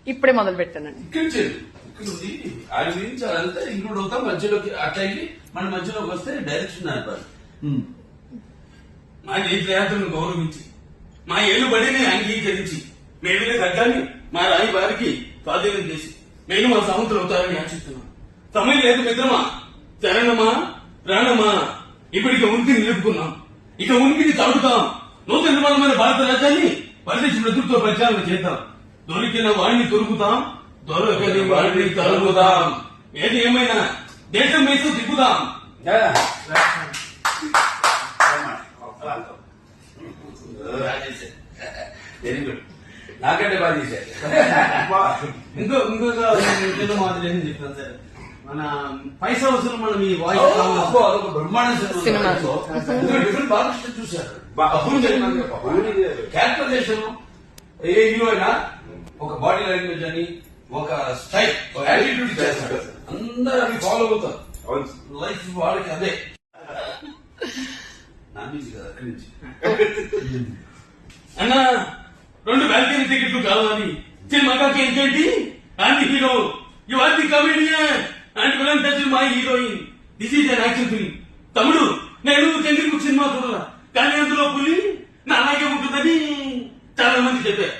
ఇప్పుడే మొదలు పెట్టానండి. ఆయన గురించి అదంతా ఇంక్లూడ్ అవుతాం మధ్యలోకి అట్లా వెళ్ళి మన మధ్యలోకి వస్తే డైరెక్షన్ నడపాలి. మా జయయాత్రను గౌరవించి మా ఏలుబడిని అంగీకరించి మేలుగా తగ్గాన్ని మా రాయి వారికి స్వాధీనం చేసి నేను మా సముద్రం అవుతారని ఆశిస్తున్నాం. సమయం లేదు మిత్రమా, చరణమా ప్రాణమా, ఇప్పటికి ఉనికి నిలుపుకున్నాం, ఇక ఉనికిని చాటుతాం. నూతన నిర్మాణమైన భారత రాజ్యాన్ని పరిదేశ నేతృత్వ ప్రచారం చేద్దాం. దొరికిన వాడిని దొరుకుతాం, దొరకని వాడిని తరుగుదాం. ఏది ఏమైనా దేశం మీద తిప్పుదాం. వెరీ గుడ్, నాకంటే బాగా చేశారు. ఇంకొక చిన్న మాదిరి ఏం చెప్తాను సార్, మన పైసా వసూలు మనం ఈ వాయిస్ బ్రహ్మాండ సినిమా డిఫరెంట్ బాగా చూశారు. క్యారెక్టరైజేషన్ ఏ హీరో అయినా ఒక బాడీ లాంగ్వేజ్ అని ఒక స్టైల్ యాటిట్యూడ్ చేస్తాడు, అందరూ అవి ఫాలో అవుతారు. లైఫ్ వాళ్ళకి అదే నాన్వేజ్ కదా అక్కడి నుంచి. అన్నా 2 బ్యాల్కనీ టికెట్లు కావాలి సినిమాకి. ఏంటంటి aunty hero, you are the comedian and villain touch my heroine. This is an action film. తమ్ముడు, నేను చంద్రముఖి సినిమా చూడాల, కానీ అందులో పులి నా అలాగే ఉంటుందని చాలా మంది చెప్పారు.